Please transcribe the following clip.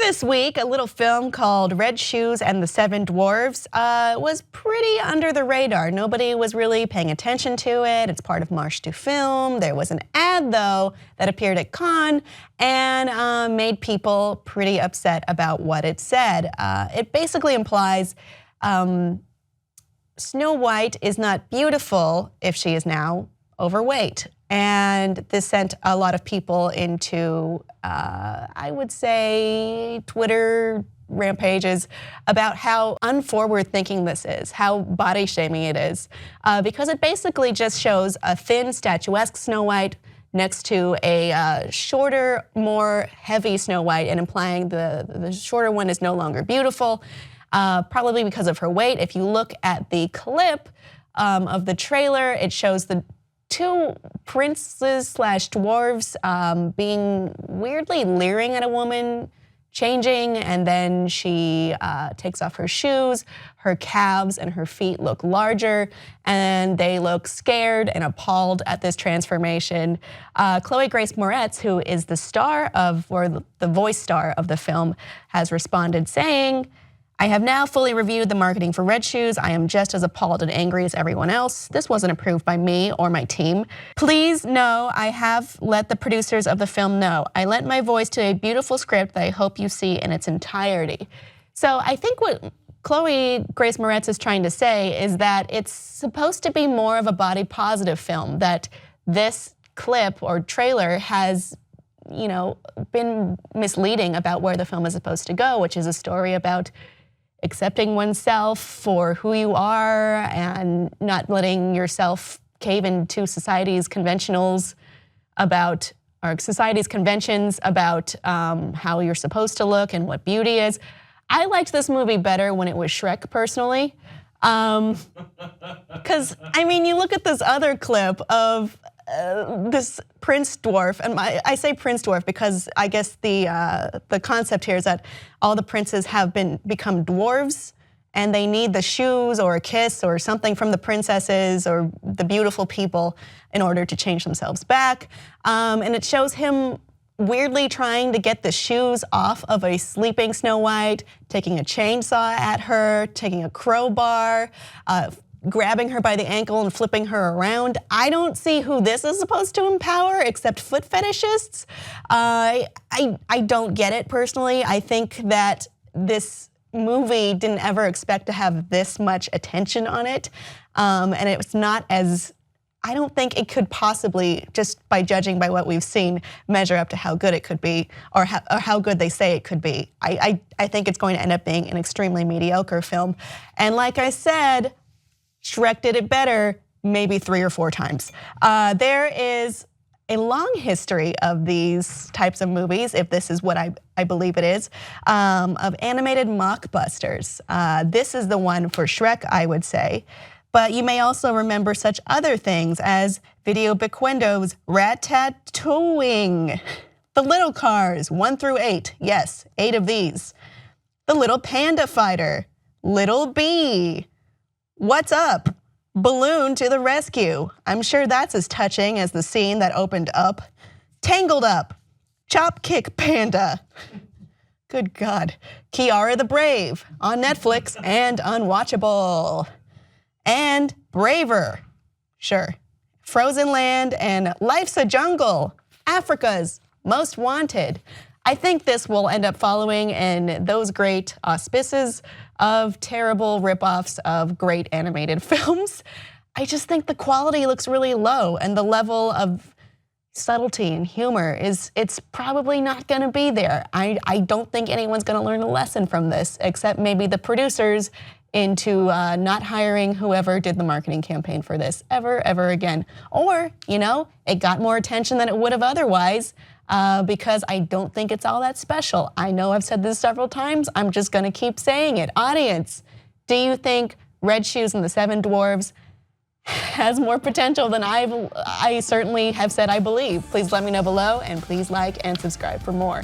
this week, a little film called Red Shoes and the Seven Dwarfs was pretty under the radar. Nobody was really paying attention to it. It's part of Marche du Film. There was an ad, though, that appeared at Cannes and made people pretty upset about what it said. It basically implies Snow White is not beautiful if she is now overweight. And this sent a lot of people into, I would say, Twitter rampages about how unforward thinking this is, how body shaming it is, because it basically just shows a thin, statuesque Snow White next to a shorter, more heavy Snow White, and implying the shorter one is no longer beautiful, probably because of her weight. If you look at the clip of the trailer, it shows the two princes slash dwarves being weirdly leering at a woman changing, and then she takes off her shoes. Her calves and her feet look larger, and they look scared and appalled at this transformation. Chloe Grace Moretz, who is the star of, or the voice star of the film, has responded saying, "I have now fully reviewed the marketing for Red Shoes. I am just as appalled and angry as everyone else. This wasn't approved by me or my team. Please know I have let the producers of the film know. I lent my voice to a beautiful script that I hope you see in its entirety." So I think what Chloe Grace Moretz is trying to say is that it's supposed to be more of a body positive film, that this clip or trailer has been misleading about where the film is supposed to go, which is a story about accepting oneself for who you are and not letting yourself cave into society's conventions about how you're supposed to look and what beauty is. I liked this movie better when it was Shrek, personally. Because, you look at this other clip of this prince dwarf, and I say prince dwarf because I guess the concept here is that all the princes have become dwarves, and they need the shoes or a kiss or something from the princesses or the beautiful people in order to change themselves back. And it shows him weirdly trying to get the shoes off of a sleeping Snow White, taking a chainsaw at her, taking a crowbar, grabbing her by the ankle and flipping her around. I don't see who this is supposed to empower except foot fetishists. I don't get it personally. I think that this movie didn't ever expect to have this much attention on it. And it was not as, I don't think it could possibly, just by judging by what we've seen, measure up to how good it could be or how good they say it could be. I think it's going to end up being an extremely mediocre film. And like I said, Shrek did it better maybe 3 or 4 times. There is a long history of these types of movies, if this is what I believe it is, of animated mockbusters. This is the one for Shrek, I would say. But you may also remember such other things as Video Biquendo's Rat-Tat-Tooing, The Little Cars 1 through 8, yes, 8 of these. The Little Panda Fighter, Little Bee, What's Up? Balloon to the Rescue. I'm sure that's as touching as the scene that opened up. Tangled Up, Chop Kick Panda. Good God. Kiara the Brave on Netflix and unwatchable. And Braver, sure. Frozen Land and Life's a Jungle, Africa's Most Wanted. I think this will end up following in those great auspices of terrible ripoffs of great animated films. I just think the quality looks really low, and the level of subtlety and humor it's probably not gonna be there. I don't think anyone's gonna learn a lesson from this, except maybe the producers into not hiring whoever did the marketing campaign for this ever again. Or, it got more attention than it would have otherwise, because I don't think it's all that special. I know I've said this several times, I'm just gonna keep saying it. Audience, do you think Red Shoes and the Seven Dwarfs has more potential than I certainly have said I believe? Please let me know below, and please like and subscribe for more.